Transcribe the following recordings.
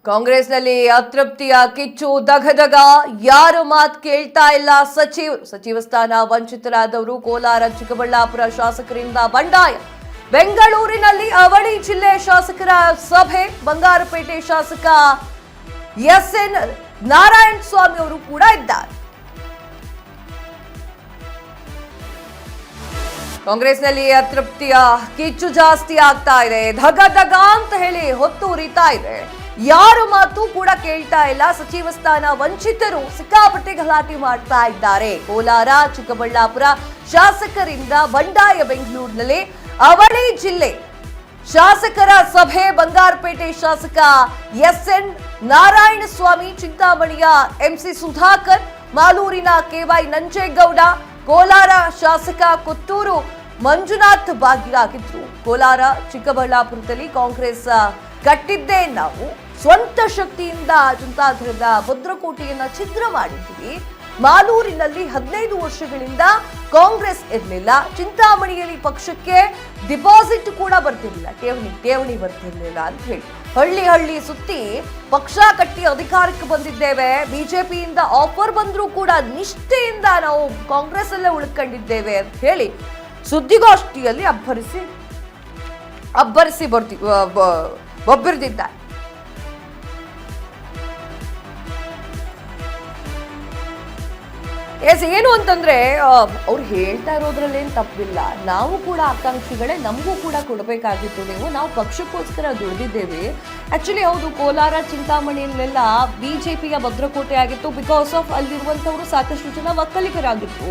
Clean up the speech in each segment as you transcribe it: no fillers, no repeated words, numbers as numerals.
ಕಾಂಗ್ರೆಸ್ನಲ್ಲಿ ಅತೃಪ್ತಿಯ ಕಿಚ್ಚು ದಗದಗ. ಯಾರು ಮಾತು ಕೇಳ್ತಾ ಇಲ್ಲ. ಸಚಿವ ಸ್ಥಾನ ವಂಚಿತರಾದವರು. ಕೋಲಾರ ಚಿಕ್ಕಬಳ್ಳಾಪುರ ಶಾಸಕರಿಂದ ಬಂಡಾಯ. ಬೆಂಗಳೂರಿನಲ್ಲಿ ಅವಳಿ ಜಿಲ್ಲೆ ಶಾಸಕರ ಸಭೆ. ಬಂಗಾರಪೇಟೆ ಶಾಸಕ ಎಸ್ಎನ್ ನಾರಾಯಣ ಸ್ವಾಮಿ ಅವರು ಕೂಡ ಇದ್ದಾರೆ. ಕಾಂಗ್ರೆಸ್ನಲ್ಲಿ ಅತೃಪ್ತಿಯ ಕಿಚ್ಚು ಜಾಸ್ತಿ ಆಗ್ತಾ ಇದೆ. ಧಗ ಅಂತ ಹೇಳಿ ಹೊತ್ತು ಉರಿತಾ ಇದೆ. ಯಾರು ಮಾತು ಕೂಡ ಕೇಳ್ತಾ ಇಲ್ಲ. ಸಚಿವ ಸ್ಥಾನ ವಂಚಿತರು ಸಿಕ್ಕಾಪಟ್ಟೆ ಗಲಾಟೆ ಮಾಡ್ತಾ ಇದ್ದಾರೆ. ಕೋಲಾರ ಚಿಕ್ಕಬಳ್ಳಾಪುರ ಶಾಸಕರಿಂದ ಬಂಡಾಯ. ಬೆಂಗಳೂರಿನಲ್ಲಿ ಅವಳಿ ಜಿಲ್ಲೆ ಶಾಸಕರ ಸಭೆ. ಬಂಗಾರಪೇಟೆ ಶಾಸಕ ಎಸ್ಎನ್ ನಾರಾಯಣ ಸ್ವಾಮಿ, ಚಿಂತಾಮಣಿಯ ಎಂಸಿ ಸುಧಾಕರ್, ಮಾಲೂರಿನ ಕೆವೈ ನಂಜೇಗೌಡ, ಕೋಲಾರ ಶಾಸಕ ಕೊತ್ತೂರು ಮಂಜುನಾಥ್ ಭಾಗಿಯಾಗಿದ್ರು. ಕೋಲಾರ ಚಿಕ್ಕಬಳ್ಳಾಪುರದಲ್ಲಿ ಕಾಂಗ್ರೆಸ್ ಕಟ್ಟಿದ್ದೇ ನಾವು ಸ್ವಂತ ಶಕ್ತಿಯಿಂದ ಜನತಾದಳದ ಭದ್ರಕೋಟೆಯನ್ನ ಛಿದ್ರ ಮಾಡಿದ್ವಿ. ಮಾಲೂರಿನಲ್ಲಿ 15 ವರ್ಷಗಳಿಂದ ಕಾಂಗ್ರೆಸ್ ಇರಲಿಲ್ಲ. ಚಿಂತಾಮಣಿಯಲ್ಲಿ ಪಕ್ಷಕ್ಕೆ ಡಿಪಾಸಿಟ್ ಕೂಡ ಬರ್ತಿರ್ಲಿಲ್ಲ, ಠೇವಣಿ ಬರ್ತಿರ್ಲಿಲ್ಲ ಅಂತ ಹೇಳಿ ಹಳ್ಳಿ ಸುತ್ತಿ ಪಕ್ಷ ಕಟ್ಟಿ ಅಧಿಕಾರಕ್ಕೆ ಬಂದಿದ್ದೇವೆ. ಬಿಜೆಪಿಯಿಂದ ಆಫರ್ ಬಂದ್ರೂ ಕೂಡ ನಿಷ್ಠೆಯಿಂದ ನಾವು ಕಾಂಗ್ರೆಸ್ ಅಲ್ಲೇ ಉಳ್ಕೊಂಡಿದ್ದೇವೆ ಅಂತ ಹೇಳಿ ಸುದ್ದಿಗೋಷ್ಠಿಯಲ್ಲಿ ಅಬ್ಬರಿಸಿ ಒಬ್ಬರಿದ್ದಾರೆ. ಏನು ಅಂತಂದ್ರೆ ಅವ್ರು ಹೇಳ್ತಾ ಇರೋದ್ರಲ್ಲೇನು ತಪ್ಪಿಲ್ಲ. ನಾವು ಕೂಡ ಆಕಾಂಕ್ಷಿಗಳೇ, ನಮಗೂ ಕೂಡ ಕೊಡಬೇಕಾಗಿತ್ತು. ನಾವು ಪಕ್ಷಕ್ಕೋಸ್ಕರ ದುಡಿದಿದ್ದೇವೆ. ಆಕ್ಚುಲಿ ಹೌದು, ಕೋಲಾರ ಚಿಂತಾಮಣಿಯಲ್ಲೆಲ್ಲ ಬಿಜೆಪಿಯ ಭದ್ರಕೋಟೆ ಆಗಿತ್ತು. ಬಿಕಾಸ್ ಆಫ್ ಅಲ್ಲಿರುವಂತವರು ಸಾಕಷ್ಟು ಜನ ಒಕ್ಕಲಿಗರಾಗಿತ್ತು.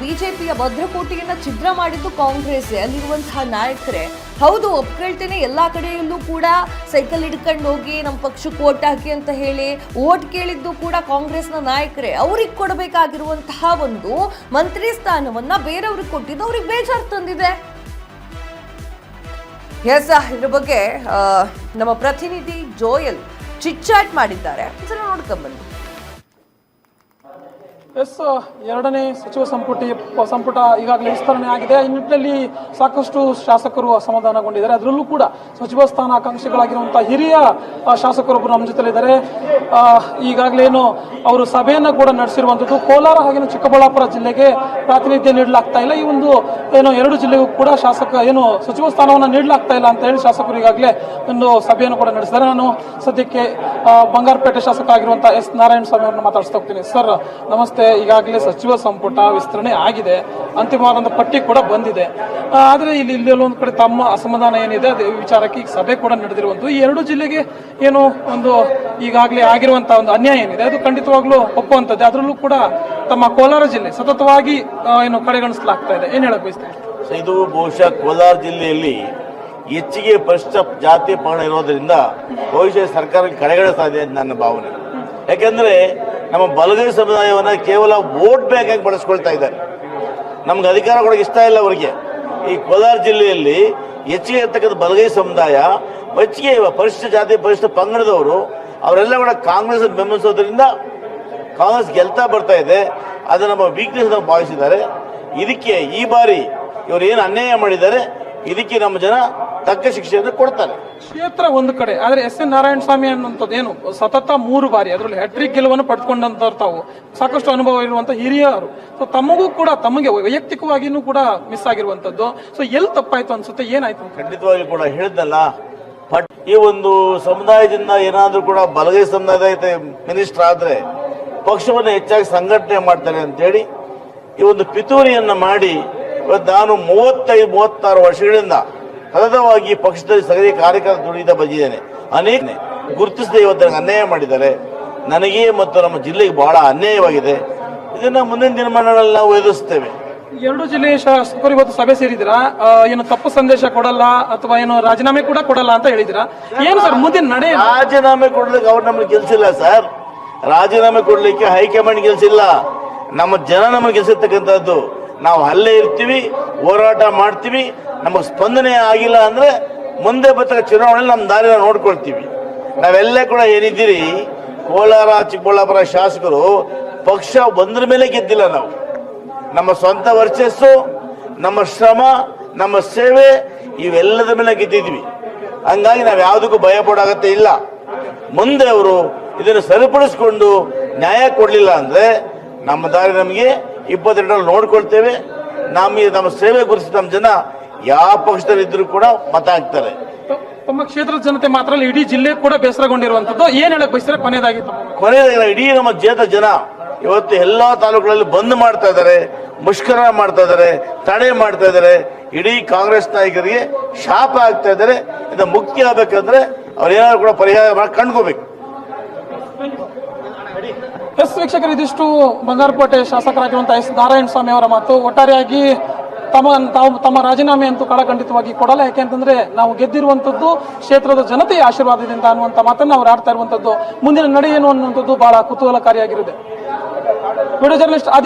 ಬಿಜೆಪಿಯ ಭದ್ರಕೋಟೆಯನ್ನ ಛಿದ್ರ ಮಾಡಿದ್ದು ಕಾಂಗ್ರೆಸ್, ಅಲ್ಲಿರುವಂತಹ ನಾಯಕರೇ. ಹೌದು, ಒಪ್ಕೊಳ್ತೇನೆ, ಎಲ್ಲಾ ಕಡೆಯಲ್ಲೂ ಕೂಡ ಸೈಕಲ್ ಹಿಡ್ಕೊಂಡು ಹೋಗಿ ನಮ್ಮ ಪಕ್ಷಕ್ಕೆ ಓಟ್ ಹಾಕಿ ಅಂತ ಹೇಳಿ ಓಟ್ ಕೇಳಿದ್ದು ಕೂಡ ಕಾಂಗ್ರೆಸ್ನ ನಾಯಕರೇ. ಅವ್ರಿಗೆ ಕೊಡಬೇಕಾಗಿರುವಂತಹ ಒಂದು ಮಂತ್ರಿ ಸ್ಥಾನವನ್ನ ಬೇರೆಯವ್ರಿಗೆ ಕೊಟ್ಟಿದ್ದು ಅವ್ರಿಗೆ ಬೇಜಾರು ತಂದಿದೆ. ಇದ್ರ ಬಗ್ಗೆ ನಮ್ಮ ಪ್ರತಿನಿಧಿ ಜೋಯಲ್ ಚಿಟ್ಚಾಟ್ ಮಾಡಿದ್ದಾರೆ. ನೋಡ್ಕೊಂಡ್ಬನ್ನಿ. ಎರಡನೇ ಸಚಿವ ಸಂಪುಟ ಈಗಾಗಲೇ ವಿಸ್ತರಣೆ ಆಗಿದೆ. ಈ ನಿಟ್ಟಿನಲ್ಲಿ ಸಾಕಷ್ಟು ಶಾಸಕರು ಅಸಮಾಧಾನಗೊಂಡಿದ್ದಾರೆ. ಅದರಲ್ಲೂ ಕೂಡ ಸಚಿವ ಸ್ಥಾನ ಆಕಾಂಕ್ಷಿಗಳಾಗಿರುವಂತಹ ಹಿರಿಯ ಶಾಸಕರೊಬ್ಬರು ನಮ್ಮ ಜೊತೆಲಿದ್ದಾರೆ. ಈಗಾಗಲೇ ಅವರು ಸಭೆಯನ್ನು ಕೂಡ ನಡೆಸಿರುವಂಥದ್ದು. ಕೋಲಾರ ಹಾಗೆ ಚಿಕ್ಕಬಳ್ಳಾಪುರ ಜಿಲ್ಲೆಗೆ ಪ್ರಾತಿನಿಧ್ಯ ನೀಡಲಾಗ್ತಾ ಇಲ್ಲ. ಈ ಒಂದು ಎರಡು ಜಿಲ್ಲೆಗೂ ಕೂಡ ಸಚಿವ ಸ್ಥಾನವನ್ನು ನೀಡಲಾಗ್ತಾ ಇಲ್ಲ ಅಂತ ಹೇಳಿ ಶಾಸಕರು ಈಗಾಗಲೇ ಒಂದು ಸಭೆಯನ್ನು ಕೂಡ ನಡೆಸಿದ್ದಾರೆ. ನಾನು ಸದ್ಯಕ್ಕೆ ಬಂಗಾರಪೇಟೆ ಶಾಸಕ ಆಗಿರುವಂತಹ ಎಸ್ ನಾರಾಯಣ ಸ್ವಾಮಿ ಅವರನ್ನು ಮಾತಾಡಿಸ್ತಾ ಹೋಗ್ತೀನಿ. ಸರ್ ನಮಸ್ತೆ. ಈಗಾಗಲೇ ಸಚಿವ ಸಂಪುಟ ವಿಸ್ತರಣೆ ಆಗಿದೆ, ಅಂತಿಮವಾದ ಪಟ್ಟಿ ಕೂಡ ಬಂದಿದೆ. ಆದರೆ ಇಲ್ಲಿ ಒಂದು ಕಡೆ ತಮ್ಮ ಅಸಮಾಧಾನ ಏನಿದೆ ಅದೇ ವಿಚಾರಕ್ಕೆ ಈಗ ಸಭೆ ಕೂಡ ನಡೆದಿರುವಂಥದ್ದು. ಈ ಎರಡು ಜಿಲ್ಲೆಗೆ ಒಂದು ಈಗಾಗಲೇ ಆಗಿರುವಂತಹ ಒಂದು ಅನ್ಯಾಯ ಏನಿದೆ ಅದು ಖಂಡಿತವಾಗ್ಲೂ ಒಪ್ಪುವಂಥದ್ದು. ಅದರಲ್ಲೂ ಕೂಡ ತಮ್ಮ ಕೋಲಾರ ಜಿಲ್ಲೆ ಸತತವಾಗಿ ಕಡೆಗಣಿಸಲಾಗ್ತಾ ಇದೆ. ಏನ್ ಹೇಳಕ್ ಬಯಸ್ತೀವಿ? ಇದು ಬಹುಶಃ ಕೋಲಾರ ಜಿಲ್ಲೆಯಲ್ಲಿ ಹೆಚ್ಚಿಗೆ ಪರಿಶಿಷ್ಟ ಜಾತಿ ಪಂಗಡ ಇರೋದ್ರಿಂದ ಬಹುಶಃ ಸರ್ಕಾರಕ್ಕೆ ಕಡೆಗಣಿಸ್ತಾ ಇದೆ ಅಂತ ನನ್ನ ಭಾವನೆ. ಯಾಕೆಂದ್ರೆ ನಮ್ಮ ಬಲಗೈ ಸಮುದಾಯವನ್ನ ಕೇವಲ ವೋಟ್ ಬ್ಯಾಂಕ್ ಆಗಿ ಬಳಸ್ಕೊಳ್ತಾ ಇದ್ದಾರೆ. ನಮ್ಗೆ ಅಧಿಕಾರ ಕೊಡೋಕೆ ಇಷ್ಟ ಇಲ್ಲ ಅವರಿಗೆ. ಈ ಕೋಲಾರ ಜಿಲ್ಲೆಯಲ್ಲಿ ಹೆಚ್ಚಿಗೆ ಇರ್ತಕ್ಕಂಥ ಬಲಗೈ ಸಮುದಾಯ, ಹೆಚ್ಚಿಗೆ ಪರಿಶಿಷ್ಟ ಜಾತಿ ಪರಿಶಿಷ್ಟ ಪಂಗಡದವರು ಅವರೆಲ್ಲ ಕೂಡ ಕಾಂಗ್ರೆಸ್ ಬೆಂಬಲಿಸೋದ್ರಿಂದ ಕಾಂಗ್ರೆಸ್ ಗೆಲ್ತಾ ಬರ್ತಾ ಇದೆ. ಅದು ನಮ್ಮ ವೀಕ್ನೆಸ್ ನಾವು ಭಾವಿಸಿದ್ದಾರೆ. ಇದಕ್ಕೆ ಈ ಬಾರಿ ಇವರು ಏನು ಅನ್ಯಾಯ ಮಾಡಿದ್ದಾರೆ, ಇದಕ್ಕೆ ನಮ್ಮ ಜನ ತಕ್ಕ ಶಿಕ್ಷೆಯನ್ನು ಕೊಡ್ತಾರೆ. ಕ್ಷೇತ್ರ ಒಂದು ಕಡೆ, ಆದ್ರೆ ಎಸ್ ಎನ್ ನಾರಾಯಣ ಸ್ವಾಮಿ ಅನ್ನುವಂಥದ್ದು ಏನು ಸತತ 3 ಬಾರಿ ಅದರಲ್ಲಿ ಹ್ಯಾಟ್ರಿಕ್ ಗೆಲುವನ್ನು ಪಡೆದುಕೊಂಡಂತ ತಾವು ಸಾಕಷ್ಟು ಅನುಭವ ಇರುವಂತಹ ಹಿರಿಯರು. ಸೊ ತಮಗೆ ವೈಯಕ್ತಿಕವಾಗಿಯೂ ಕೂಡ ಮಿಸ್ ಆಗಿರುವಂತದ್ದು. ಸೊ ಎಲ್ಲಿ ತಪ್ಪಾಯ್ತು ಅನ್ಸುತ್ತೆ? ಏನಾಯ್ತು? ಖಂಡಿತವಾಗಿ ಕೂಡ ಹೇಳಿದ್ನಲ್ಲ, ಈ ಒಂದು ಸಮುದಾಯದಿಂದ ಏನಾದ್ರೂ ಕೂಡ ಬಲಗೈ ಸಮುದಾಯದ ಮಿನಿಸ್ಟರ್ ಆದ್ರೆ ಪಕ್ಷವನ್ನು ಹೆಚ್ಚಾಗಿ ಸಂಘಟನೆ ಮಾಡ್ತಾರೆ ಅಂತೇಳಿ ಈ ಒಂದು ಪಿತೂರಿಯನ್ನ ಮಾಡಿ ಇವತ್ತು ನಾನು 35-36 ವರ್ಷಗಳಿಂದ ಸತತವಾಗಿ ಪಕ್ಷದಲ್ಲಿ ಸಕ್ರಿಯ ಕಾರ್ಯಕರ್ತ ದುಡಿದ ಬಂದಿದ್ದೇನೆ. ಅನೇಕ ಗುರುತಿಸದೆ ಇವತ್ತು ಅನ್ಯಾಯ ಮಾಡಿದ್ದಾರೆ. ನನಗೆ ಮತ್ತು ನಮ್ಮ ಜಿಲ್ಲೆಗೆ ಬಹಳ ಅನ್ಯಾಯವಾಗಿದೆ. ಇದನ್ನ ಮುಂದಿನ ದಿನಮಾನಗಳಲ್ಲಿ ನಾವು ಎದುರಿಸ್ತೇವೆ. ಎರಡು ಜಿಲ್ಲೆಯ ಶಾಸಕರು ಇವತ್ತು ಸಭೆ ಸೇರಿದಿರಾ? ಏನು ತಪ್ಪು ಸಂದೇಶ ಕೊಡಲ್ಲ ಅಥವಾ ಏನು ರಾಜೀನಾಮೆ ಕೂಡ ಕೊಡಲ್ಲ ಅಂತ ಹೇಳಿದಿರಾ? ಏನು ಸರ್ ಮುಂದಿನ ನಡೆ? ರಾಜೀನಾಮೆ ಕೊಡ್ಲಿಕ್ಕೆ ಅವ್ರು ನಮ್ಗೆ ಗೆಲ್ಸಿಲ್ಲ ಸರ್. ರಾಜೀನಾಮೆ ಕೊಡ್ಲಿಕ್ಕೆ ಹೈಕಮಾಂಡ್ ಗೆಲ್ಸಿಲ್ಲ, ನಮ್ಮ ಜನ ನಮಗೆ ಗೆಲ್ಸಿರ್ತಕ್ಕಂಥದ್ದು. ನಾವು ಅಲ್ಲೇ ಇರ್ತೀವಿ, ಹೋರಾಟ ಮಾಡ್ತೀವಿ. ನಮಗೆ ಸ್ಪಂದನೆ ಆಗಿಲ್ಲ ಅಂದ್ರೆ ಮುಂದೆ ಬರ್ತಕ್ಕ ಚುನಾವಣೆಯಲ್ಲಿ ನಮ್ಮ ದಾರಿನ ನೋಡ್ಕೊಳ್ತೀವಿ. ನಾವೆಲ್ಲ ಕೂಡ ಏನಿದ್ದೀರಿ, ಕೋಲಾರ ಚಿಕ್ಕಬಳ್ಳಾಪುರ ಶಾಸಕರು ಪಕ್ಷ ಒಂದ್ರ ಮೇಲೆ ಗೆದ್ದಿಲ್ಲ. ನಾವು ನಮ್ಮ ಸ್ವಂತ ವರ್ಚಸ್ಸು, ನಮ್ಮ ಶ್ರಮ, ನಮ್ಮ ಸೇವೆ ಇವೆಲ್ಲದ ಮೇಲೆ ಗೆದ್ದಿದ್ವಿ. ಹಂಗಾಗಿ ನಾವು ಯಾವುದಕ್ಕೂ ಭಯ ಪಡೋ ಅಗತ್ಯ ಇಲ್ಲ. ಮುಂದೆ ಅವರು ಇದನ್ನು ಸರಿಪಡಿಸಿಕೊಂಡು ನ್ಯಾಯ ಕೊಡಲಿಲ್ಲ ಅಂದರೆ ನಮ್ಮ ದಾರಿ ನಮಗೆ 22ರಲ್ಲಿ ನೋಡ್ಕೊಳ್ತೇವೆ. ನಮ್ಮ ಸೇವೆ ಗುರುಸಿ ನಮ್ಮ ಜನ ಯಾವ ಪಕ್ಷದಲ್ಲಿದ್ದರೂ ಕೂಡ ಮತ ಹಾಕ್ತಾರೆ. ತಮ್ಮ ಕ್ಷೇತ್ರದ ಜನತೆ ಮಾತ್ರ ಅಲ್ಲ, ಇಡೀ ಜಿಲ್ಲೆ ಕೂಡ ಬೇಸರಗೊಂಡಿರುವಂತದ್ದು. ಏನ್ ಹೇಳಕ್ ಬಯಸ್ತಾರೆ ಕೊನೆಯದಾಗಿ? ಕೊನೆಯದಾಗಿ ಇಡೀ ನಮ್ಮ ಜನ ಇವತ್ತು ಎಲ್ಲಾ ತಾಲೂಕುಗಳಲ್ಲಿ ಬಂದ್ ಮಾಡ್ತಾ ಇದ್ದಾರೆ, ಮುಷ್ಕರ ಮಾಡ್ತಾ ಇದ್ದಾರೆ, ತಡೆ ಮಾಡ್ತಾ ಇದ್ದಾರೆ. ಇಡೀ ಕಾಂಗ್ರೆಸ್ ನಾಯಕರಿಗೆ ಶಾಪ ಆಗ್ತಾ ಇದ್ದಾರೆ. ಇದು ಮುಕ್ತಿ ಆಗ್ಬೇಕಂದ್ರೆ ಅವ್ರೇನಾದ್ರು ಕೂಡ ಪರಿಹಾರ ಕಂಡ್ಕೋಬೇಕು. ಎಸ್ ವೀಕ್ಷಕರು, ಇದಿಷ್ಟು ಬಂಗಾರಪೇಟೆ ಶಾಸಕರಾಗಿರುವಂತಹ ಎಸ್ ನಾರಾಯಣ ಸ್ವಾಮಿ ಅವರ ಮಾತು. ಒಟ್ಟಾರೆಯಾಗಿ ತಮ್ಮ ರಾಜೀನಾಮೆ ಅಂತೂ ಕಳಖಂಡಿತವಾಗಿ ಕೊಡಲ್ಲ. ಯಾಕೆಂತಂದ್ರೆ ನಾವು ಗೆದ್ದಿರುವಂತದ್ದು ಕ್ಷೇತ್ರದ ಜನತೆಯ ಆಶೀರ್ವಾದದಿಂದ ಅನ್ನುವಂಥ ಮಾತನ್ನು ಅವ್ರು ಆಡ್ತಾ ಇರುವಂತದ್ದು. ಮುಂದಿನ ನಡೆ ಏನು ಅನ್ನುವಂಥದ್ದು ಬಹಳ ಕುತೂಹಲಕಾರಿಯಾಗಿರುತ್ತೆ. Video journalist Aditya